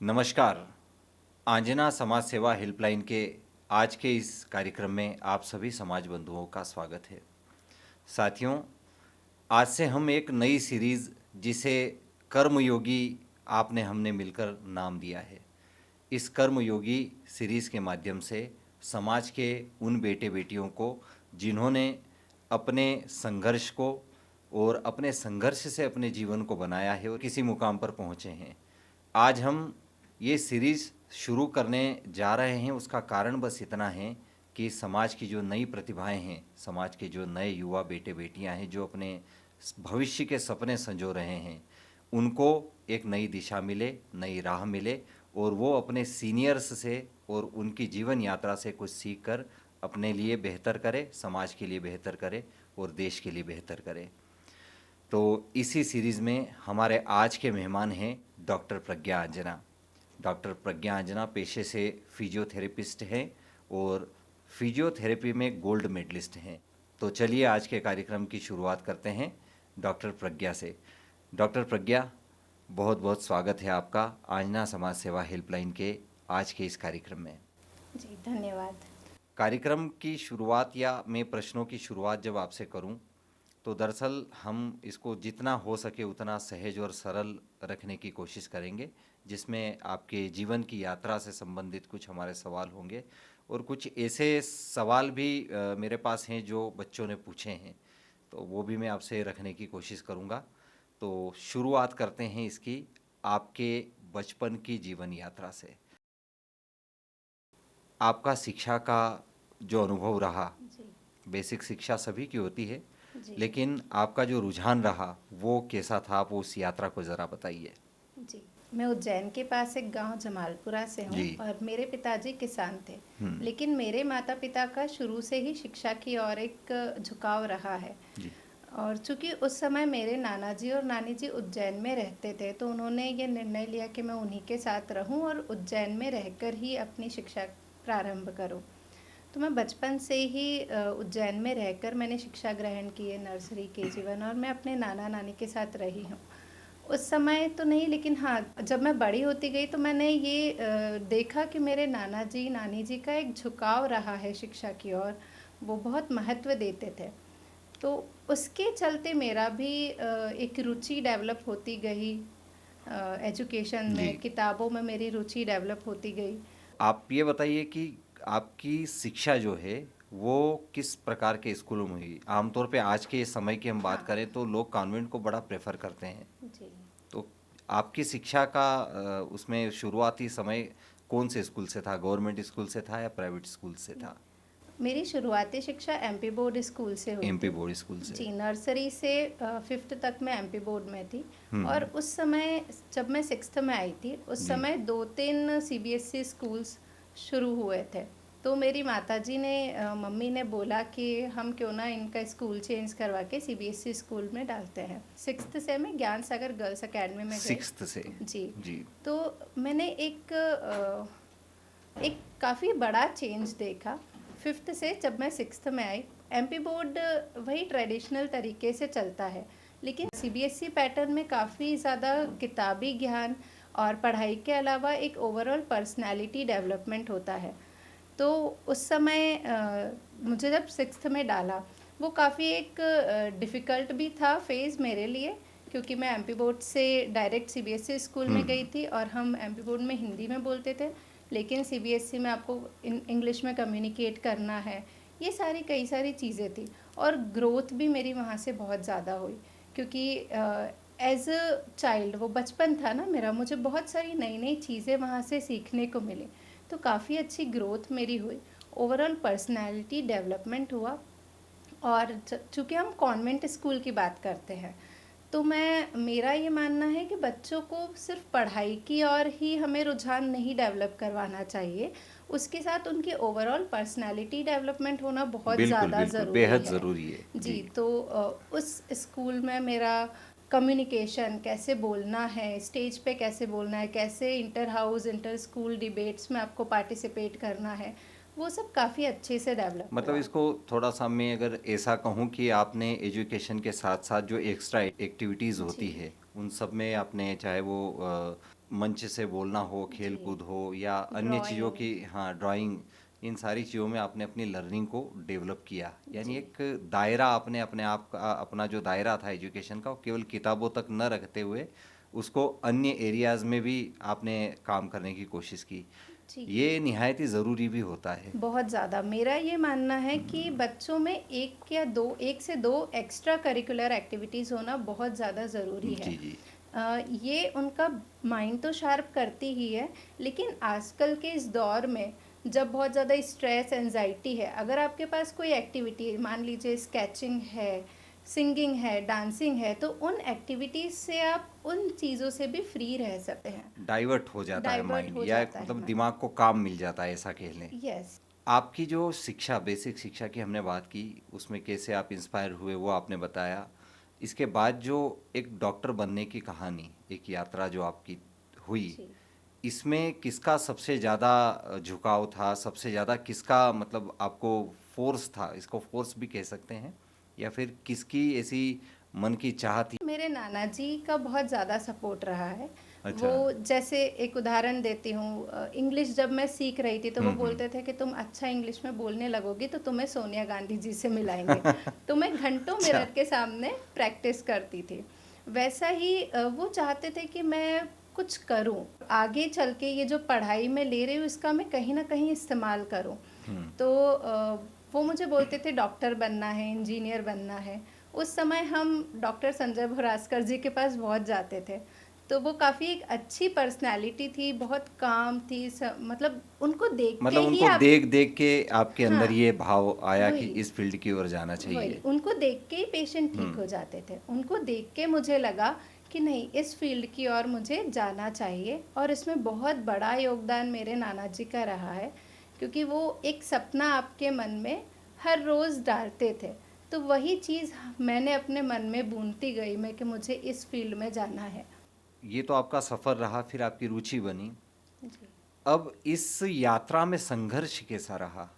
नमस्कार। आंजना समाज सेवा हेल्पलाइन के आज के इस कार्यक्रम में आप सभी समाज बंधुओं का स्वागत है। साथियों, आज से हम एक नई सीरीज़ जिसे कर्मयोगी आपने हमने मिलकर नाम दिया है। इस कर्मयोगी सीरीज़ के माध्यम से समाज के उन बेटे बेटियों को जिन्होंने अपने संघर्ष को और अपने संघर्ष से अपने जीवन को बनाया है और किसी मुकाम पर पहुँचे हैं, आज हम ये सीरीज़ शुरू करने जा रहे हैं। उसका कारण बस इतना है कि समाज की जो नई प्रतिभाएं हैं, समाज के जो नए युवा बेटे बेटियां हैं जो अपने भविष्य के सपने संजो रहे हैं, उनको एक नई दिशा मिले, नई राह मिले और वो अपने सीनियर्स से और उनकी जीवन यात्रा से कुछ सीख कर अपने लिए बेहतर करे, समाज के लिए बेहतर करे और देश के लिए बेहतर करे। तो इसी सीरीज़ में हमारे आज के मेहमान हैं डॉक्टर प्रज्ञा अंजना। डॉक्टर प्रज्ञा अंजना पेशे से फिजियोथेरेपिस्ट हैं और फिजियोथेरेपी में गोल्ड मेडलिस्ट हैं। तो चलिए आज के कार्यक्रम की शुरुआत करते हैं डॉक्टर प्रज्ञा से। डॉक्टर प्रज्ञा, बहुत बहुत स्वागत है आपका आंजना समाज सेवा हेल्पलाइन के आज के इस कार्यक्रम में। जी धन्यवाद। कार्यक्रम की शुरुआत या मैं प्रश्नों की शुरुआत जब आपसे करूं, तो दरअसल हम इसको जितना हो सके उतना सहज और सरल रखने की कोशिश करेंगे, जिसमें आपके जीवन की यात्रा से संबंधित कुछ हमारे सवाल होंगे और कुछ ऐसे सवाल भी मेरे पास हैं जो बच्चों ने पूछे हैं, तो वो भी मैं आपसे रखने की कोशिश करूँगा। तो शुरुआत करते हैं इसकी आपके बचपन की जीवन यात्रा से। आपका शिक्षा का जो अनुभव रहा, जी बेसिक शिक्षा सभी की होती है, जी लेकिन आपका जो रुझान रहा वो कैसा था? आप उस यात्रा को ज़रा बताइए। जी। मैं उज्जैन के पास एक गांव जमालपुरा से हूँ जी। और मेरे पिताजी किसान थे। हम्म। लेकिन मेरे माता पिता का शुरू से ही शिक्षा की ओर एक झुकाव रहा है। जी। और चूंकि उस समय मेरे नाना जी और नानी जी उज्जैन में रहते थे, तो उन्होंने ये निर्णय लिया कि मैं उन्हीं के साथ रहूं और उज्जैन में रहकर ही अपनी शिक्षा प्रारंभ करूं। तो मैं बचपन से ही उज्जैन में रहकर मैंने शिक्षा ग्रहण की है, नर्सरी KG 1, और मैं अपने नाना नानी के साथ रही हूँ। उस समय तो नहीं, लेकिन हाँ, जब मैं बड़ी होती गई तो मैंने ये देखा कि मेरे नाना जी नानी जी का एक झुकाव रहा है शिक्षा की ओर। वो बहुत महत्व देते थे। तो उसके चलते मेरा भी एक रुचि डेवलप होती गई। एजुकेशन जी। में, किताबों में मेरी रुचि डेवलप होती गई। आप ये बताइए कि आपकी शिक्षा जो है वो किस प्रकार के स्कूलों में हुई? आमतौर पे आज के समय की हम बात हाँ करें तो लोग कॉन्वेंट को बड़ा प्रेफर करते हैं। जी। तो आपकी शिक्षा का उसमें शुरुआती समय कौन से स्कूल से था? गवर्नमेंट स्कूल से था या प्राइवेट स्कूल से था? मेरी शुरुआती शिक्षा MP बोर्ड स्कूल से हुई एमपी थी। बोर्ड स्कूल से। जी, नर्सरी से 5th तक मैं MP बोर्ड में थी। और हम्म। उस समय जब मैं 6th में आई थी, उस जी। समय 2-3 CBSE स्कूल्स शुरू हुए थे। तो मेरी माताजी ने मम्मी ने बोला कि हम क्यों ना इनका स्कूल चेंज करवा के CBSE स्कूल में डालते हैं। 6th से मैं ज्ञान सागर गर्ल्स अकेडमी में गई। 6th से। जी। जी। तो मैंने एक काफ़ी बड़ा चेंज देखा 5th से जब मैं 6th में आई। MP बोर्ड वही ट्रेडिशनल तरीके से चलता है, लेकिन CBSE पैटर्न में काफ़ी ज़्यादा किताबी ज्ञान और पढ़ाई के अलावा एक ओवरऑल पर्सनालिटी डेवलपमेंट होता है। तो उस समय मुझे जब 6th में डाला, वो काफ़ी एक डिफ़िकल्ट भी था फेज़ मेरे लिए, क्योंकि मैं MP बोर्ड से डायरेक्ट CBSE स्कूल में गई थी और हम MP बोर्ड में हिंदी में बोलते थे, लेकिन CBSE में आपको इंग्लिश में कम्युनिकेट करना है। ये कई सारी चीज़ें थी और ग्रोथ भी मेरी वहाँ से बहुत ज़्यादा हुई, क्योंकि एज अ चाइल्ड, वो बचपन था ना मेरा, मुझे बहुत सारी नई नई चीज़ें वहाँ से सीखने को मिली। तो काफ़ी अच्छी ग्रोथ मेरी हुई, ओवरऑल पर्सनालिटी डेवलपमेंट हुआ। और चूँकि हम कॉन्वेंट स्कूल की बात करते हैं, तो मेरा ये मानना है कि बच्चों को सिर्फ पढ़ाई की और ही हमें रुझान नहीं डेवलप करवाना चाहिए, उसके साथ उनकी ओवरऑल पर्सनालिटी डेवलपमेंट होना बहुत बिल्कुल ज़्यादा बिल्कुल, ज़रूरी बेहद है। ज़रूरी है। जी, जी। तो उस स्कूल में मेरा कम्युनिकेशन, कैसे बोलना है, स्टेज पे कैसे बोलना है, कैसे inter house inter school debates में आपको पार्टिसिपेट करना है, वो सब काफ़ी अच्छे से डेवलप मतलब हुआ। इसको थोड़ा सा मैं अगर ऐसा कहूँ कि आपने एजुकेशन के साथ साथ जो एक्स्ट्रा एक्टिविटीज़ होती जी है उन सब में आपने, चाहे वो मंच से बोलना हो, खेल जी। कूद हो या अन्य चीज़ों ड्राइंग। की, हाँ, ड्राइंग, इन सारी चीज़ों में आपने अपनी लर्निंग को डेवलप किया। यानी जी। एक दायरा आपने अपने आप का, अपना जो दायरा था एजुकेशन का, वो केवल किताबों तक न रखते हुए उसको अन्य एरियाज़ में भी आपने काम करने की कोशिश की। जी। ये निहायत ही ज़रूरी भी होता है। बहुत ज़्यादा मेरा ये मानना है कि बच्चों में एक से दो एक्स्ट्रा करिकुलर एक्टिविटीज़ होना बहुत ज़्यादा ज़रूरी है। जी जी। ये उनका माइंड तो शार्प करती ही है, लेकिन आजकल के इस दौर में जब बहुत ज़्यादा स्ट्रेस एंजाइटी है, अगर आपके पास कोई एक्टिविटी, मान लीजिए स्केचिंग है, सिंगिंग है, डांसिंग है, तो उन एक्टिविटीज़ से आप उन चीज़ों से भी फ्री रह सकते हैं। डाइवर्ट हो जाता है डाइवर्ट माइंड, हो या एक जाता है मतलब मन। दिमाग को काम मिल जाता है, ऐसा कह लें। यस। आपकी जो शिक्षा, बेसिक शिक्षा की हमने बात की, उसमें कैसे आप इंस्पायर हुए वो आपने बताया। इसके बाद जो एक डॉक्टर बनने की कहानी, एक यात्रा जो आपकी हुई, जी। इसमें किसका सबसे ज़्यादा झुकाव था, सबसे ज़्यादा किसका मतलब आपको फोर्स था, इसको फोर्स भी कह सकते हैं, या फिर किसकी ऐसी मन की चाह थी? मेरे नाना जी का बहुत ज़्यादा सपोर्ट रहा है। वो, अच्छा। जैसे एक उदाहरण देती हूँ, इंग्लिश जब मैं सीख रही थी तो वो हम्म। बोलते थे कि तुम अच्छा इंग्लिश में बोलने लगोगी तो तुम्हें सोनिया गांधी जी से मिलाएंगे। तो मैं घंटों अच्छा। मिरर के सामने प्रैक्टिस करती थी। वैसा ही वो चाहते थे कि मैं कुछ करूं, आगे चल के ये जो पढ़ाई में ले रही हूँ इसका मैं कहीं ना कहीं इस्तेमाल करूं। हम्म। तो वो मुझे बोलते थे डॉक्टर बनना है, इंजीनियर बनना है। उस समय हम डॉक्टर संजय भुरास्कर जी के पास बहुत जाते थे। तो वो काफ़ी एक अच्छी पर्सनैलिटी थी, बहुत काम थी, मतलब उनको देख के मतलब ही उनको आप। देख देख के आपके हाँ, अंदर ये भाव आया कि वही इस फील्ड की ओर जाना वही चाहिए। उनको देख के ही पेशेंट ठीक हो हम्म। जाते थे। उनको देख के मुझे लगा कि नहीं, इस फील्ड की ओर मुझे जाना चाहिए, और इसमें बहुत बड़ा योगदान मेरे नाना जी का रहा है, क्योंकि वो एक सपना आपके मन में हर रोज़ डालते थे। तो वही चीज़ मैंने अपने मन में बूंदती गई मैं कि मुझे इस फील्ड में जाना है। ये तो आपका सफ़र रहा, फिर आपकी रुचि बनी। जी। अब इस यात्रा में संघर्ष कैसा रहा,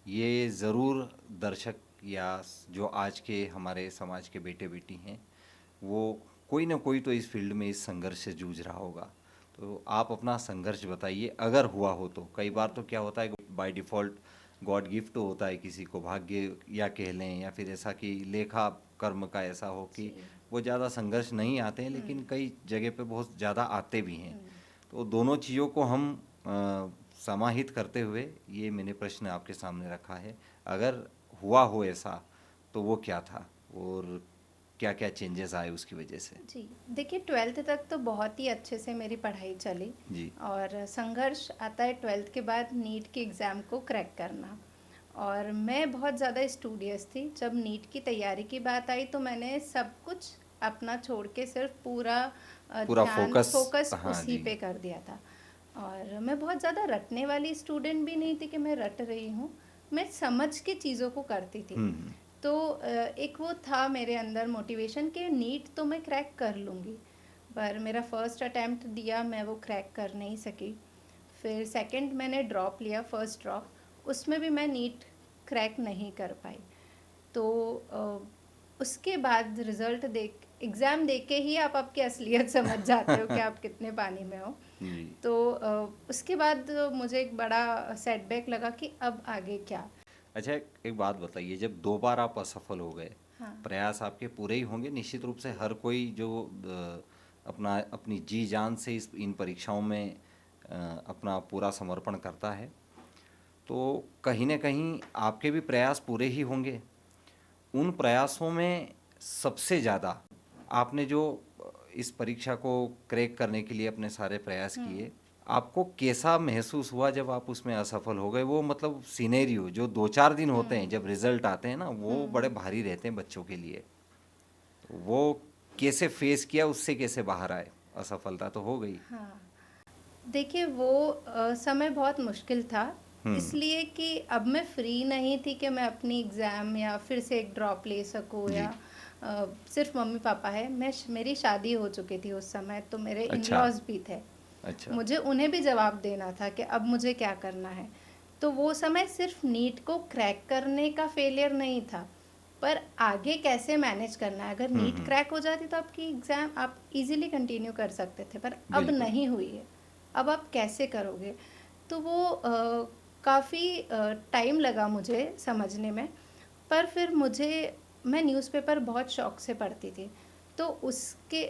ये ज़रूर दर्शक या जो आज के हमारे समाज के बेटे बेटी हैं, वो कोई ना कोई तो इस फील्ड में इस संघर्ष से जूझ रहा होगा। तो आप अपना संघर्ष बताइए, अगर हुआ हो तो। कई बार तो क्या होता है, बाय डिफ़ॉल्ट गॉड गिफ्ट होता है किसी को, भाग्य या कह लें, या फिर ऐसा कि लेखा कर्म का ऐसा हो कि जी। वो ज़्यादा संघर्ष नहीं आते हैं, हम्म। लेकिन कई जगह पे बहुत ज़्यादा आते भी हैं। हम्म। तो दोनों चीज़ों को हम समाहित करते हुए ये मैंने प्रश्न आपके सामने रखा है। अगर हुआ हो ऐसा, तो वो क्या था, और क्या क्या चेंजेस आए उसकी वजह से? जी, देखिए 12th तक तो बहुत ही अच्छे से मेरी पढ़ाई चली, जी। और संघर्ष आता है 12th के बाद नीट के एग्ज़ाम को क्रैक करना। और मैं बहुत ज़्यादा स्टूडियस थी। जब नीट की तैयारी की बात आई तो मैंने सब कुछ अपना छोड़ के सिर्फ पूरा पूरा ध्यान फोकस। फोकस हाँ उसी जी। पे कर दिया था। और मैं बहुत ज़्यादा रटने वाली स्टूडेंट भी नहीं थी कि मैं रट रही हूँ, मैं समझ के चीज़ों को करती थी। हम्म। तो एक वो था मेरे अंदर मोटिवेशन कि नीट तो मैं क्रैक कर लूँगी। पर मेरा फर्स्ट अटेम्प्ट दिया, मैं वो क्रैक कर नहीं सकी। फिर सेकंड मैंने ड्रॉप लिया, फर्स्ट ड्रॉप, उसमें भी मैं नीट क्रैक नहीं कर पाई। तो उसके बाद रिज़ल्ट देख, एग्ज़ाम देख के ही आप आपकी असलियत समझ जाते हो कि आप कितने पानी में हो। जी। तो उसके बाद मुझे एक बड़ा सेटबैक लगा कि अब आगे क्या। अच्छा, एक बात बताइए, जब दो बार आप असफल हो गए, हाँ। प्रयास आपके पूरे ही होंगे निश्चित रूप से, हर कोई जो अपना अपनी जी जान से इन परीक्षाओं में अपना पूरा समर्पण करता है, तो कहीं ना कहीं आपके भी प्रयास पूरे ही होंगे। उन प्रयासों में सबसे ज़्यादा आपने जो इस परीक्षा को क्रैक करने के लिए अपने सारे प्रयास हम्म। किए, आपको कैसा महसूस हुआ जब आप उसमें असफल हो गए? वो मतलब सिनेरियो जो 2-4 दिन होते हैं हम्म। जब रिजल्ट आते हैं ना, वो बड़े हम्म। भारी रहते हैं बच्चों के लिए। तो वो कैसे फेस किया, उससे कैसे बाहर आए? असफलता तो हो गई। हाँ, देखिए वो समय बहुत मुश्किल था, हम्म। इसलिए कि अब मैं फ्री नहीं थी कि मैं अपनी एग्ज़ाम या फिर से एक ड्रॉप ले सकूँ, या जी। सिर्फ मम्मी पापा है। मेरी शादी हो चुकी थी उस समय, तो मेरे इन अच्छा। लॉज भी थे। अच्छा। मुझे उन्हें भी जवाब देना था कि अब मुझे क्या करना है। तो वो समय सिर्फ नीट को क्रैक करने का फेलियर नहीं था, पर आगे कैसे मैनेज करना है, अगर नीट क्रैक हो जाती तो आपकी एग्ज़ाम आप इजीली कंटिन्यू कर सकते थे, पर अब बिल्कुल। नहीं हुई है। अब आप कैसे करोगे? तो वो काफ़ी टाइम लगा मुझे समझने में, पर फिर मैं न्यूज़पेपर बहुत शौक से पढ़ती थी। तो उसके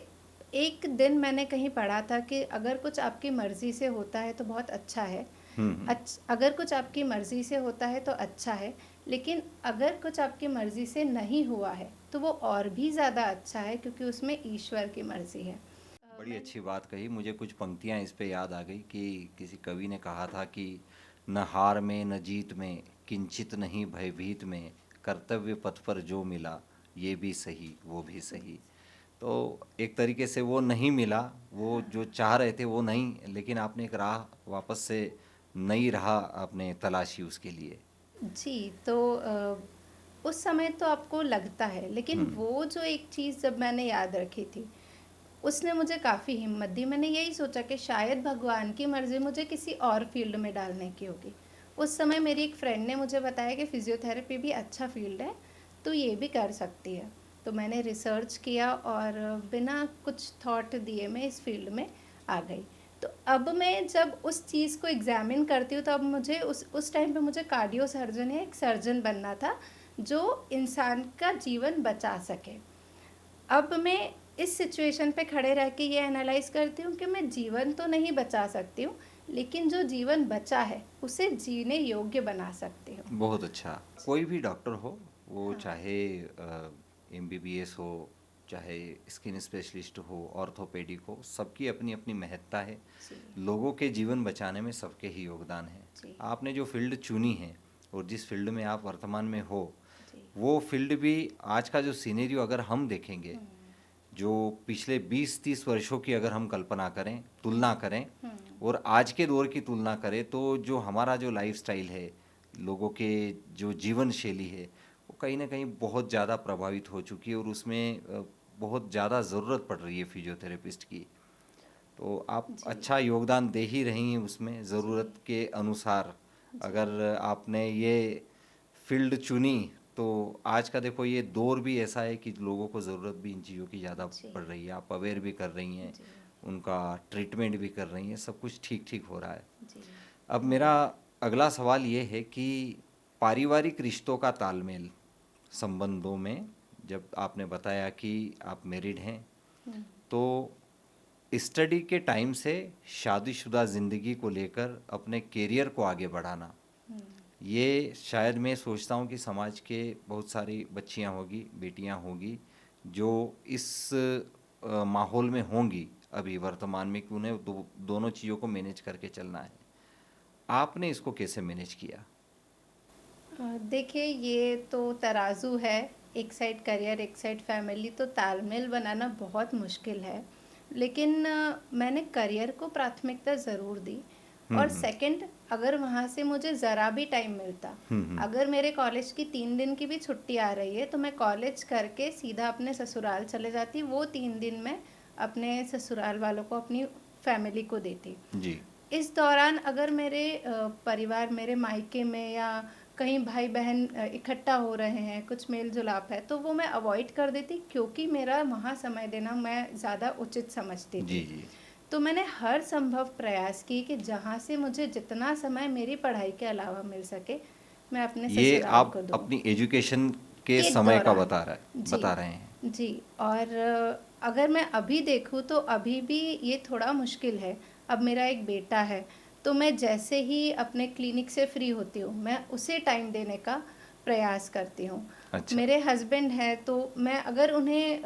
एक दिन मैंने कहीं पढ़ा था कि अगर कुछ आपकी मर्ज़ी से होता है तो बहुत अच्छा है। हम्म। अगर कुछ आपकी मर्ज़ी से होता है तो अच्छा है, लेकिन अगर कुछ आपकी मर्ज़ी से नहीं हुआ है तो वो और भी ज़्यादा अच्छा है, क्योंकि उसमें ईश्वर की मर्ज़ी है। बड़ी अच्छी बात कही। मुझे कुछ पंक्तियां इस पे याद आ गई कि किसी कवि ने कहा था कि न हार में न जीत में किंचित नहीं भयभीत में, कर्तव्य पथ पर जो मिला ये भी सही वो भी सही। तो एक तरीके से वो नहीं मिला, वो जो चाह रहे थे वो नहीं, लेकिन आपने एक राह वापस से नई राह आपने तलाशी उसके लिए। जी, तो उस समय तो आपको लगता है, लेकिन हम्म। वो जो एक चीज़ जब मैंने याद रखी थी, उसने मुझे काफ़ी हिम्मत दी। मैंने यही सोचा कि शायद भगवान की मर्ज़ी मुझे किसी और फ़ील्ड में डालने की होगी। उस समय मेरी एक फ्रेंड ने मुझे बताया कि फ़िज़ियोथेरेपी भी अच्छा फ़ील्ड है, तो ये भी कर सकती है। तो मैंने रिसर्च किया और बिना कुछ थॉट दिए मैं इस फ़ील्ड में आ गई। तो अब मैं जब उस चीज़ को एग्ज़ामिन करती हूँ, तो अब मुझे उस टाइम पे मुझे कार्डियो सर्जन या एक सर्जन बनना था, जो इंसान का जीवन बचा सके। अब मैं इस सिचुएशन पे खड़े रह के ये एनालाइज करती हूँ कि मैं जीवन तो नहीं बचा सकती हूँ, लेकिन जो जीवन बचा है उसे जीने योग्य बना सकती हूँ। बहुत अच्छा। कोई भी डॉक्टर हो, वो हाँ। चाहे एमबीबीएस हो, चाहे स्किन स्पेशलिस्ट हो, ऑर्थोपेडिक हो, सबकी अपनी अपनी महत्ता है। जी। लोगों के जीवन बचाने में सबके ही योगदान है। जी। आपने जो फील्ड चुनी है और जिस फील्ड में आप वर्तमान में हो, जी। वो फील्ड भी आज का जो सीनेरियो अगर हम देखेंगे, जो पिछले 20-30 वर्षों की अगर हम कल्पना करें, तुलना करें और आज के दौर की तुलना करें, तो जो हमारा जो लाइफस्टाइल है, लोगों के जो जीवन शैली है, वो कहीं ना कहीं बहुत ज़्यादा प्रभावित हो चुकी है और उसमें बहुत ज़्यादा ज़रूरत पड़ रही है फिजियोथेरेपिस्ट की। तो आप जी। अच्छा योगदान दे ही रही हैं उसमें जी। ज़रूरत के अनुसार। जी। अगर आपने ये फील्ड चुनी, तो आज का देखो ये दौर भी ऐसा है कि लोगों को ज़रूरत भी इन चीज़ों की ज़्यादा जी। पड़ रही है। आप अवेयर भी कर रही हैं, जी। उनका ट्रीटमेंट भी कर रही हैं, सब कुछ ठीक ठीक हो रहा है। जी। अब मेरा अगला सवाल ये है कि पारिवारिक रिश्तों का तालमेल संबंधों में, जब आपने बताया कि आप मैरिड हैं, तो स्टडी के टाइम से शादीशुदा ज़िंदगी को लेकर अपने करियर को आगे बढ़ाना, ये शायद मैं सोचता हूँ कि समाज के बहुत सारी बच्चियाँ होगी, बेटियाँ होगी, जो इस माहौल में होंगी अभी वर्तमान में, कि उन्हें दोनों चीज़ों को मैनेज करके चलना है। आपने इसको कैसे मैनेज किया? देखिए, ये तो तराजू है, एक साइड करियर एक साइड फैमिली, तो तालमेल बनाना बहुत मुश्किल है। लेकिन मैंने करियर को प्राथमिकता ज़रूर दी। और हम्म। सेकंड, अगर वहाँ से मुझे ज़रा भी टाइम मिलता, हम्म। अगर मेरे कॉलेज की 3 दिन की भी छुट्टी आ रही है, तो मैं कॉलेज करके सीधा अपने ससुराल चले जाती। वो 3 दिन मैं अपने ससुराल वालों को, अपनी फैमिली को देती। जी। इस दौरान अगर मेरे परिवार, मेरे मायके में या कहीं भाई बहन इकट्ठा हो रहे हैं, कुछ मेल जुलाप है, तो वो मैं अवॉइड कर देती, क्योंकि मेरा वहाँ समय देना मैं ज़्यादा उचित समझती जी। थी। जी। तो मैंने हर संभव प्रयास की कि जहाँ से मुझे जितना समय मेरी पढ़ाई के अलावा मिल सके, मैं अपने ये ससुराल आप को दूँ अपनी एजुकेशन के के समय का दौरान। जी। बता रहे हैं। जी। और अगर मैं अभी देखूँ तो अभी भी ये थोड़ा मुश्किल है। अब मेरा एक बेटा है, तो मैं जैसे ही अपने क्लिनिक से फ्री होती हूँ, मैं उसे टाइम देने का प्रयास करती हूँ। अच्छा। मेरे हस्बैंड हैं, तो मैं अगर उन्हें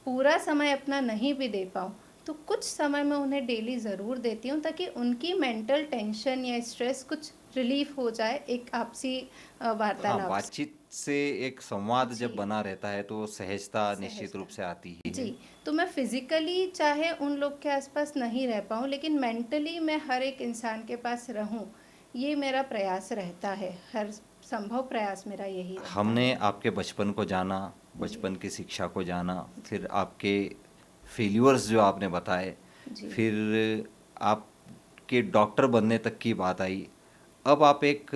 पूरा समय अपना नहीं भी दे पाऊँ, तो कुछ समय मैं उन्हें डेली ज़रूर देती हूँ, ताकि उनकी मेंटल टेंशन या स्ट्रेस कुछ रिलीफ़ हो जाए, एक आपसी हाँ, वार्तालाप से। बातचीत से एक संवाद जब जी। बना रहता है तो सहजता निश्चित रूप सहजता। से आती ही जी। है। तो मैं फिज़िकली चाहे उन लोग के आसपास नहीं रह पाऊँ, लेकिन मेंटली मैं हर एक इंसान के पास रहूँ, ये मेरा प्रयास रहता है। हर संभव प्रयास मेरा यही रहता हमने है। आपके बचपन को जाना, जी। बचपन की शिक्षा को जाना, जी। फिर आपके फेल्यूर्स जो आपने बताए, जी। फिर आपके डॉक्टर बनने तक की बात आई। अब आप एक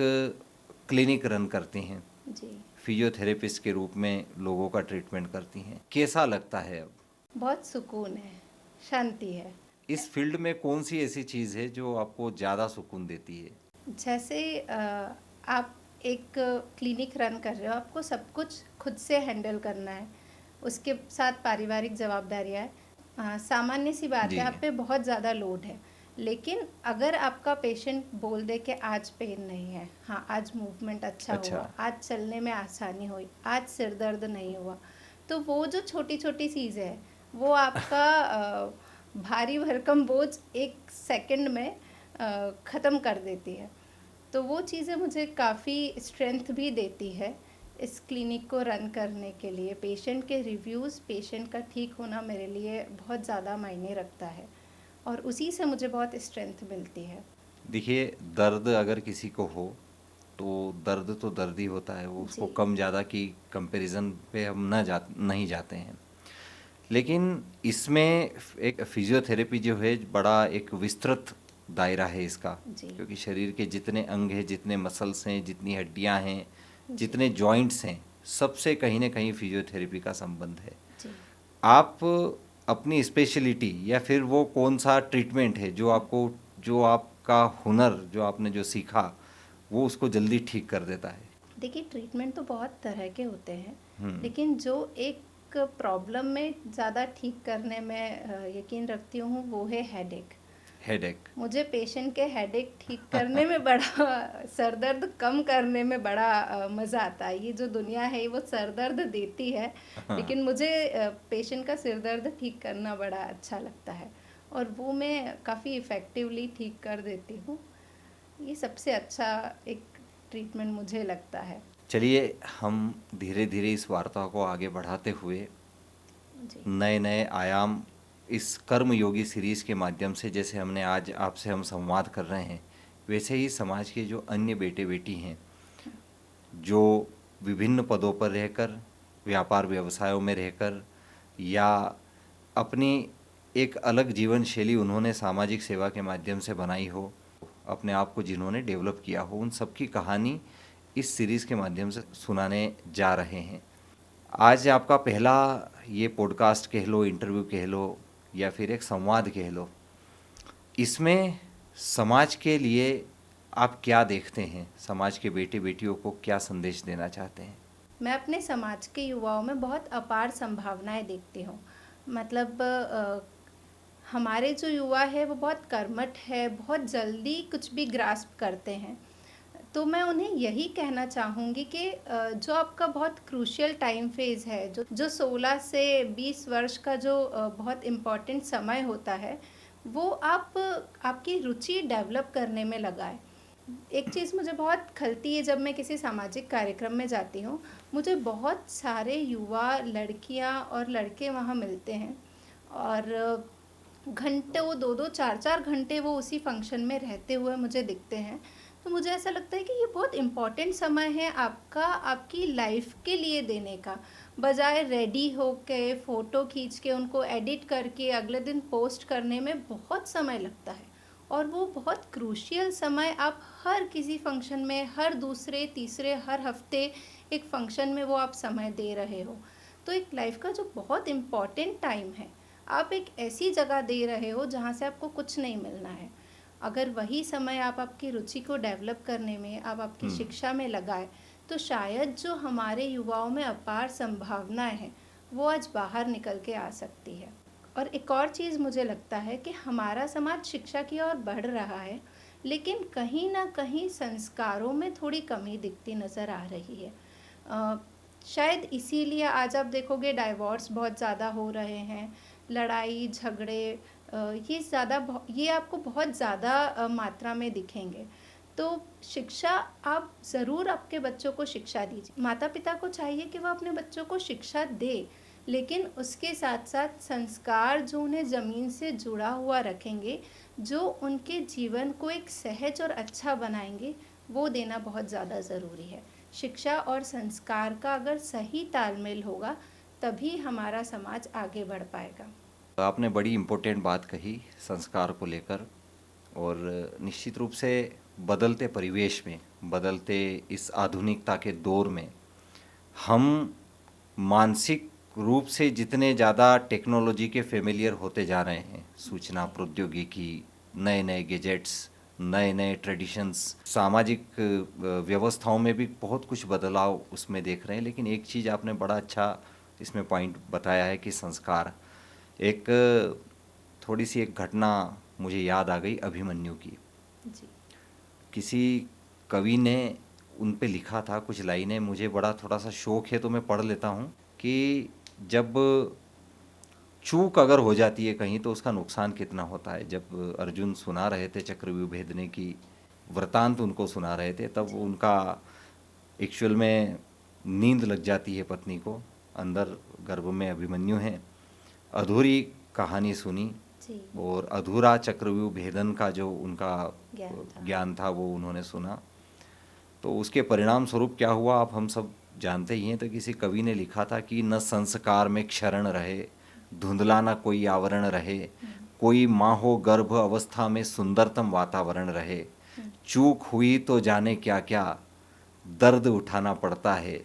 क्लिनिक रन करती हैं। जी। फिजियोथेरेपिस्ट के रूप में लोगों का ट्रीटमेंट करती हैं, कैसा लगता है अब? बहुत सुकून है, शांति है। इस फील्ड में कौन सी ऐसी चीज़ है जो आपको ज़्यादा सुकून देती है? जैसे आप एक क्लिनिक रन कर रहे हो, आपको सब कुछ खुद से हैंडल करना है, उसके साथ पारिवारिक जिम्मेदारियाँ हैं। सामान्य सी बात जी। है, आप पे बहुत ज़्यादा लोड है, लेकिन अगर आपका पेशेंट बोल दे कि आज पेन नहीं है, हाँ आज मूवमेंट अच्छा अच्छा। हुआ, आज चलने में आसानी हुई, आज सिर दर्द नहीं हुआ, तो वो जो छोटी छोटी चीज़ें हैं वो आपका भारी भरकम बोझ एक सेकंड में ख़त्म कर देती है। तो वो चीज़ें मुझे काफ़ी स्ट्रेंथ भी देती है इस क्लिनिक को रन करने के लिए। पेशेंट के रिव्यूज़, पेशेंट का ठीक होना मेरे लिए बहुत ज़्यादा मायने रखता है और उसी से मुझे बहुत स्ट्रेंथ मिलती है। देखिए, दर्द अगर किसी को हो तो दर्द तो दर्द ही होता है, वो उसको जी। कम ज़्यादा की कंपैरिजन पे हम नहीं जाते हैं। लेकिन इसमें एक फिजियोथेरेपी जो है बड़ा एक विस्तृत दायरा है इसका, जी। क्योंकि शरीर के जितने अंग हैं, जितने मसल्स हैं, जितनी हड्डियां हैं, जी। जितने जॉइंट्स हैं, सबसे कहीं ना कहीं फिजियोथेरेपी का संबंध है। जी। आप अपनी स्पेशलिटी या फिर वो कौन सा ट्रीटमेंट है जो आपको, जो आपका हुनर, जो आपने जो सीखा, वो उसको जल्दी ठीक कर देता है? देखिए, ट्रीटमेंट तो बहुत तरह के होते हैं, हम्म। लेकिन जो एक प्रॉब्लम में ज़्यादा ठीक करने में यकीन रखती हूँ वो है हेडेक। हेडेक। मुझे पेशेंट के हेडेक ठीक करने में बड़ा सर दर्द कम करने में बड़ा मज़ा आता है। ये जो दुनिया है वो सर दर्द देती है, हाँ। लेकिन मुझे पेशेंट का सिर दर्द ठीक करना बड़ा अच्छा लगता है और वो मैं काफ़ी इफ़ेक्टिवली ठीक कर देती हूँ। ये सबसे अच्छा एक ट्रीटमेंट मुझे लगता है। चलिए, हम धीरे धीरे इस वार्ता को आगे बढ़ाते हुए जी। नए नए आयाम इस कर्म योगी सीरीज के माध्यम से, जैसे हमने आज आपसे हम संवाद कर रहे हैं, वैसे ही समाज के जो अन्य बेटे बेटी हैं जो विभिन्न पदों पर रहकर, व्यापार व्यवसायों में रहकर, या अपनी एक अलग जीवन शैली उन्होंने सामाजिक सेवा के माध्यम से बनाई हो, अपने आप को जिन्होंने डेवलप किया हो, उन सबकी कहानी इस सीरीज़ के माध्यम से सुनाने जा रहे हैं। आज आपका पहला ये पॉडकास्ट कह लो, इंटरव्यू कह लो, या फिर एक संवाद कह लो, इसमें समाज के लिए आप क्या देखते हैं? समाज के बेटे बेटियों को क्या संदेश देना चाहते हैं? मैं अपने समाज के युवाओं में बहुत अपार संभावनाएं देखती हूँ। मतलब हमारे जो युवा है वो बहुत कर्मठ है, बहुत जल्दी कुछ भी ग्रास्प करते हैं। तो मैं उन्हें यही कहना चाहूँगी कि जो आपका बहुत क्रूशियल टाइम फेज़ है, जो 16 से 20 वर्ष का जो बहुत इम्पोर्टेंट समय होता है, वो आप आपकी रुचि डेवलप करने में लगाएं। एक चीज़ मुझे बहुत खलती है जब मैं किसी सामाजिक कार्यक्रम में जाती हूँ, मुझे बहुत सारे युवा लड़कियाँ और लड़के वहाँ मिलते हैं और घंटों 2-2 4-4 घंटे वो उसी फंक्शन में रहते हुए मुझे दिखते हैं। तो मुझे ऐसा लगता है कि ये बहुत इम्पोर्टेंट समय है आपका, आपकी लाइफ के लिए देने का, बजाय रेडी होके फ़ोटो खींच के उनको एडिट करके अगले दिन पोस्ट करने में बहुत समय लगता है। और वो बहुत क्रूशियल समय आप हर किसी फंक्शन में, हर दूसरे तीसरे हर हफ्ते एक फंक्शन में वो आप समय दे रहे हो। तो एक लाइफ का जो बहुत इम्पॉर्टेंट टाइम है, आप एक ऐसी जगह दे रहे हो जहाँ से आपको कुछ नहीं मिलना है। अगर वही समय आप आपकी रुचि को डेवलप करने में, आप आपकी शिक्षा में लगाए, तो शायद जो हमारे युवाओं में अपार संभावनाएं हैं वो आज बाहर निकल के आ सकती है। और एक और चीज़ मुझे लगता है कि हमारा समाज शिक्षा की ओर बढ़ रहा है, लेकिन कहीं ना कहीं संस्कारों में थोड़ी कमी दिखती नज़र आ रही है। शायद इसीलिए आज आप देखोगे डाइवोर्स बहुत ज़्यादा हो रहे हैं, लड़ाई झगड़े ये आपको बहुत ज़्यादा मात्रा में दिखेंगे। तो शिक्षा आप ज़रूर आपके बच्चों को शिक्षा दीजिए। माता पिता को चाहिए कि वह अपने बच्चों को शिक्षा दे, लेकिन उसके साथ साथ संस्कार जो उन्हें ज़मीन से जुड़ा हुआ रखेंगे, जो उनके जीवन को एक सहज और अच्छा बनाएंगे, वो देना बहुत ज़्यादा ज़रूरी है। शिक्षा और संस्कार का अगर सही तालमेल होगा, तभी हमारा समाज आगे बढ़ पाएगा। आपने बड़ी इम्पोर्टेंट बात कही संस्कार को लेकर, और निश्चित रूप से बदलते परिवेश में, बदलते इस आधुनिकता के दौर में हम मानसिक रूप से जितने ज़्यादा टेक्नोलॉजी के फेमिलियर होते जा रहे हैं, सूचना प्रौद्योगिकी, नए नए गैजेट्स, नए नए ट्रेडिशंस, सामाजिक व्यवस्थाओं में भी बहुत कुछ बदलाव उसमें देख रहे हैं। लेकिन एक चीज़ आपने बड़ा अच्छा इसमें पॉइंट बताया है कि संस्कार। एक थोड़ी सी एक घटना मुझे याद आ गई अभिमन्यु की। जी। किसी कवि ने उन पे लिखा था कुछ लाइनें, मुझे बड़ा थोड़ा सा शौक है तो मैं पढ़ लेता हूँ कि जब चूक अगर हो जाती है कहीं तो उसका नुकसान कितना होता है। जब अर्जुन सुना रहे थे चक्रव्यूह भेदने की वृतांत उनको सुना रहे थे, तब जी। उनका एक्चुअल में नींद लग जाती है पत्नी को। अंदर गर्भ में अभिमन्यु है, अधूरी कहानी सुनी जी। और अधूरा चक्रव्यूह भेदन का जो उनका ज्ञान था वो उन्होंने सुना। तो उसके परिणाम स्वरूप क्या हुआ आप हम सब जानते ही हैं। तो किसी कवि ने लिखा था कि न संस्कार में क्षरण रहे, धुंधला न कोई आवरण रहे, कोई माँ हो गर्भ अवस्था में सुंदरतम वातावरण रहे, चूक हुई तो जाने क्या क्या दर्द उठाना पड़ता है,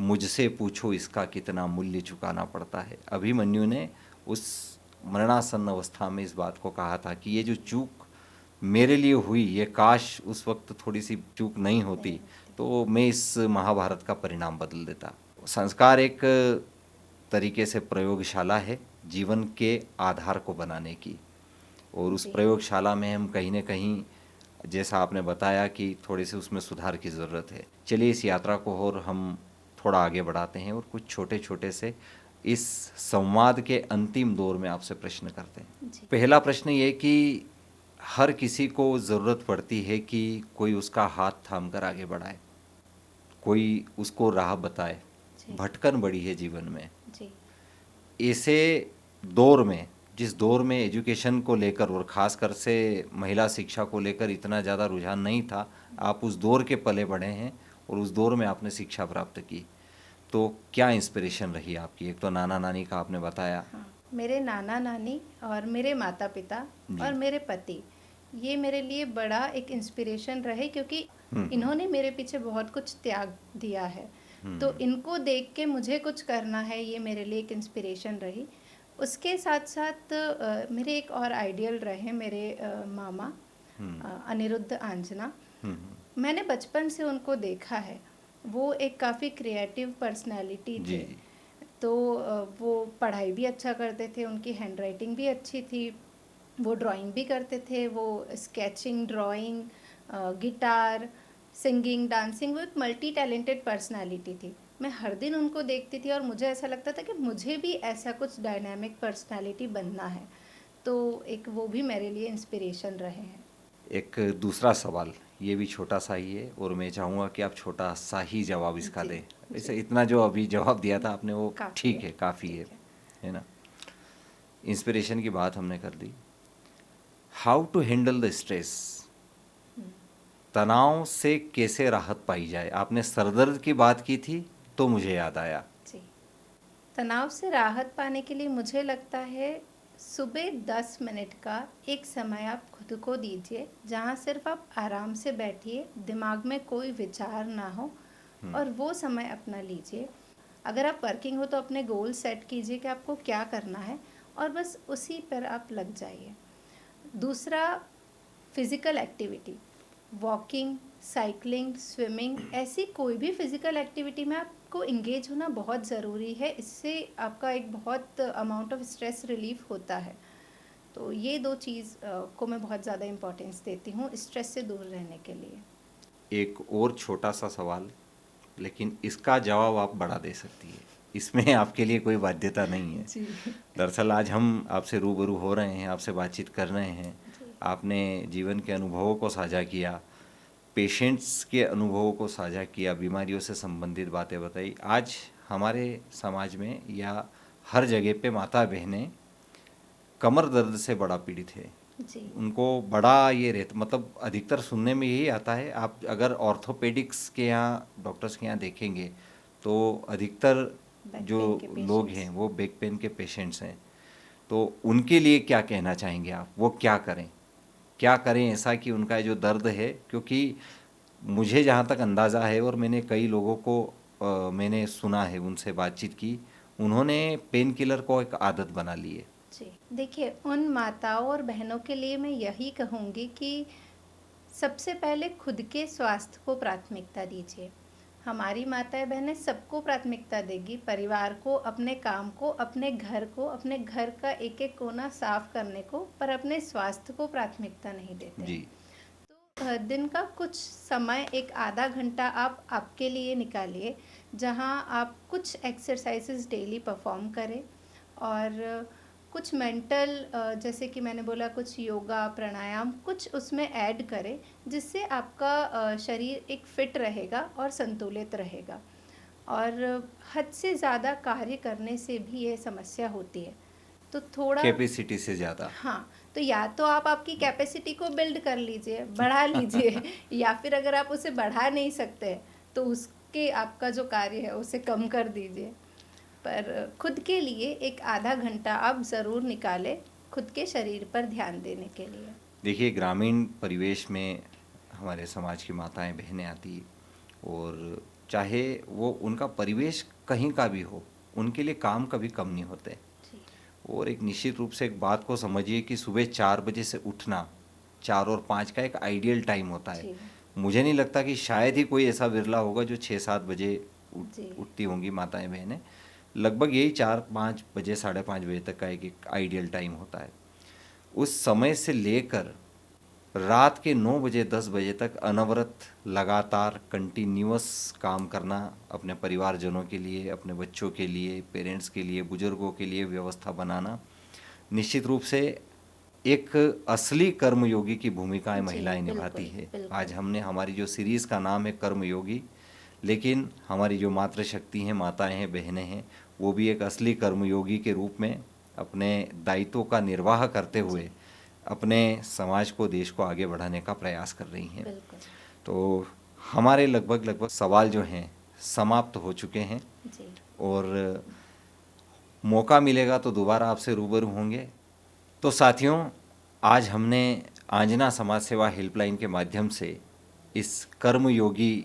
मुझसे पूछो इसका कितना मूल्य चुकाना पड़ता है। अभिमन्यु ने उस मरणासन्न अवस्था में इस बात को कहा था कि ये जो चूक मेरे लिए हुई, ये काश उस वक्त थोड़ी सी चूक नहीं होती तो मैं इस महाभारत का परिणाम बदल देता। संस्कार एक तरीके से प्रयोगशाला है जीवन के आधार को बनाने की, और उस जी। प्रयोगशाला में हम कहीं ना कहीं, जैसा आपने बताया कि थोड़े से उसमें सुधार की ज़रूरत है। चलिए इस यात्रा को और हम थोड़ा आगे बढ़ाते हैं और कुछ छोटे छोटे से इस संवाद के अंतिम दौर में आपसे प्रश्न करते हैं। जी। पहला प्रश्न ये कि हर किसी को ज़रूरत पड़ती है कि कोई उसका हाथ थाम कर आगे बढ़ाए, कोई उसको राह बताए। जी। भटकन बड़ी है जीवन में। जी। ऐसे दौर में, जिस दौर में एजुकेशन को लेकर और ख़ासकर से महिला शिक्षा को लेकर इतना ज़्यादा रुझान नहीं था, आप उस दौर के पले बढ़े हैं और उस दौर में आपने शिक्षा प्राप्त की, तो क्या इंस्पिरेशन रही आपकी? एक तो नाना नानी का आपने बताया। हाँ, मेरे नाना नानी और मेरे माता पिता जी। और मेरे पति, ये मेरे लिए बड़ा एक इंस्पिरेशन रहे, क्योंकि हम्म। इन्होंने मेरे पीछे बहुत कुछ त्याग दिया है। तो इनको देख के मुझे कुछ करना है, ये मेरे लिए एक इंस्पिरेशन रही। उसके साथ साथ मेरे एक और आइडियल रहे मेरे मामा अनिरुद्ध आंजना। मैंने बचपन से उनको देखा है, वो एक काफ़ी क्रिएटिव पर्सनालिटी जी। थे। तो वो पढ़ाई भी अच्छा करते थे, उनकी हैंडराइटिंग भी अच्छी थी, वो ड्राइंग भी करते थे, वो sketching, drawing, guitar, singing, dancing, वो एक मल्टी टैलेंटेड पर्सनालिटी थी। मैं हर दिन उनको देखती थी और मुझे ऐसा लगता था कि मुझे भी ऐसा कुछ डायनामिक पर्सनालिटी बनना है। तो एक वो भी मेरे लिए इंस्पिरेशन रहे हैं। एक दूसरा सवाल, ये भी छोटा सा ही है और मैं चाहूँगा कि आप छोटा सा ही जवाब इसका जी। दें। जी। वैसे इतना जो अभी जवाब दिया था आपने वो काफ़ी ठीक है। है, काफ़ी ठीक है ना। इंस्पिरेशन की बात हमने कर दी। How to handle the stress, तनाव से कैसे राहत पाई जाए? आपने सरदर्द की बात की थी तो मुझे याद आया। जी। तनाव से राहत पाने के लिए मुझे लगता है सुबह 10 मिनट का एक समय आप खुद को दीजिए, जहाँ सिर्फ आप आराम से बैठिए, दिमाग में कोई विचार ना हो, और वो समय अपना लीजिए। अगर आप वर्किंग हो तो अपने गोल सेट कीजिए कि आपको क्या करना है, और बस उसी पर आप लग जाइए। दूसरा, physical activity, walking, cycling, swimming, ऐसी कोई भी फिज़िकल एक्टिविटी में आपको इंगेज होना बहुत ज़रूरी है। इससे आपका एक बहुत अमाउंट ऑफ स्ट्रेस रिलीफ होता है। तो ये दो चीज़ को मैं बहुत ज़्यादा इम्पोर्टेंस देती हूँ स्ट्रेस से दूर रहने के लिए। एक और छोटा सा सवाल, लेकिन इसका जवाब आप बड़ा दे सकती है, इसमें आपके लिए कोई बाध्यता नहीं है। जी। दरअसल आज हम आपसे रूबरू हो रहे हैं, आपसे बातचीत कर रहे हैं, जी। आपने जीवन के अनुभवों को साझा किया, पेशेंट्स के अनुभवों को साझा किया, बीमारियों से संबंधित बातें बताई। आज हमारे समाज में या हर जगह पे माता बहनें कमर दर्द से बड़ा पीड़ित है। जी। उनको बड़ा ये रहता, मतलब अधिकतर सुनने में यही आता है। आप अगर ऑर्थोपेडिक्स के यहाँ, डॉक्टर्स के यहाँ देखेंगे तो अधिकतर बैक जो पेन के लोग पेशेंट्स। हैं वो बैक पेन के पेशेंट्स हैं। तो उनके लिए क्या कहना चाहेंगे आप? वो क्या करें, क्या करें ऐसा कि उनका जो दर्द है, क्योंकि मुझे जहाँ तक अंदाज़ा है और मैंने कई लोगों को मैंने सुना है, उनसे बातचीत की, उन्होंने पेन किलर को एक आदत बना ली है। जी, देखिए उन माताओं और बहनों के लिए मैं यही कहूँगी कि सबसे पहले खुद के स्वास्थ्य को प्राथमिकता दीजिए। हमारी माताएं बहनें सबको प्राथमिकता देगी, परिवार को, अपने काम को, अपने घर का एक एक कोना साफ करने को, पर अपने स्वास्थ्य को प्राथमिकता नहीं देते। जी। तो दिन का कुछ समय, एक आधा घंटा आप आपके लिए निकालिए, जहां आप कुछ एक्सरसाइजेस डेली परफॉर्म करें और कुछ मेंटल, जैसे कि मैंने बोला, कुछ योगा प्राणायाम कुछ उसमें ऐड करें, जिससे आपका शरीर एक फिट रहेगा और संतुलित रहेगा। और हद से ज़्यादा कार्य करने से भी ये समस्या होती है, तो थोड़ा, कैपेसिटी से ज़्यादा। हाँ, तो या तो आप आपकी कैपेसिटी को बिल्ड कर लीजिए, बढ़ा लीजिए या फिर अगर आप उसे बढ़ा नहीं सकते तो उसके आपका जो कार्य है उसे कम कर दीजिए। पर खुद के लिए एक आधा घंटा आप ज़रूर निकालें, खुद के शरीर पर ध्यान देने के लिए। देखिए, ग्रामीण परिवेश में हमारे समाज की माताएं बहनें आती, और चाहे वो उनका परिवेश कहीं का भी हो, उनके लिए काम कभी कम नहीं होते। जी, और एक निश्चित रूप से एक बात को समझिए कि सुबह 4 बजे से उठना, 4 और 5 का एक आइडियल टाइम होता है। जी, मुझे नहीं लगता कि शायद ही कोई ऐसा विरला होगा जो 6-7 बजे जी, उठती होंगी माताएं बहनें। लगभग यही 4-5 बजे, 5:30 बजे तक का एक आइडियल टाइम होता है। उस समय से लेकर रात के 9 बजे 10 बजे तक अनवरत लगातार कंटिन्यूअस काम करना, अपने परिवारजनों के लिए, अपने बच्चों के लिए, पेरेंट्स के लिए, बुजुर्गों के लिए व्यवस्था बनाना, निश्चित रूप से एक असली कर्मयोगी की भूमिकाएं जी, महिलाएं निभाती बिल्कुल, है। बिल्कुल। आज हमने, हमारी जो सीरीज़ का नाम है कर्मयोगी, लेकिन हमारी जो मातृशक्ति हैं, माताएं हैं, बहनें हैं, वो भी एक असली कर्मयोगी के रूप में अपने दायित्वों का निर्वाह करते हुए अपने समाज को, देश को आगे बढ़ाने का प्रयास कर रही हैं। बिल्कुल। तो हमारे लगभग सवाल जो हैं समाप्त हो चुके हैं, जी, और मौका मिलेगा तो दोबारा आपसे रूबरू होंगे। तो साथियों, आज हमने आंजना समाज सेवा हेल्पलाइन के माध्यम से इस कर्मयोगी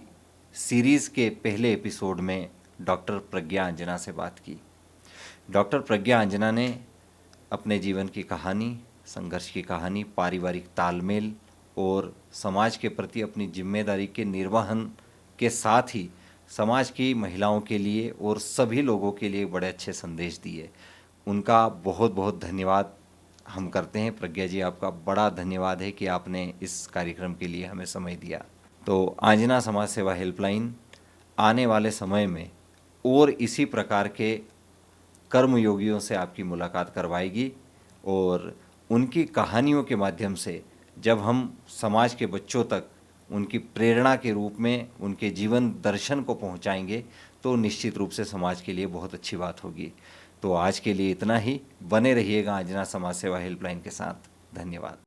सीरीज़ के पहले एपिसोड में डॉक्टर प्रज्ञा अंजना से बात की। डॉक्टर प्रज्ञा अंजना ने अपने जीवन की कहानी, संघर्ष की कहानी, पारिवारिक तालमेल और समाज के प्रति अपनी जिम्मेदारी के निर्वहन के साथ ही समाज की महिलाओं के लिए और सभी लोगों के लिए बड़े अच्छे संदेश दिए। उनका बहुत बहुत धन्यवाद हम करते हैं। प्रज्ञा जी, आपका बड़ा धन्यवाद है कि आपने इस कार्यक्रम के लिए हमें समय दिया। तो आंजना समाज सेवा हेल्पलाइन आने वाले समय में और इसी प्रकार के कर्मयोगियों से आपकी मुलाकात करवाएगी, और उनकी कहानियों के माध्यम से जब हम समाज के बच्चों तक उनकी प्रेरणा के रूप में उनके जीवन दर्शन को पहुंचाएंगे, तो निश्चित रूप से समाज के लिए बहुत अच्छी बात होगी। तो आज के लिए इतना ही। बने रहिएगा आंजना समाज सेवा हेल्पलाइन के साथ। धन्यवाद।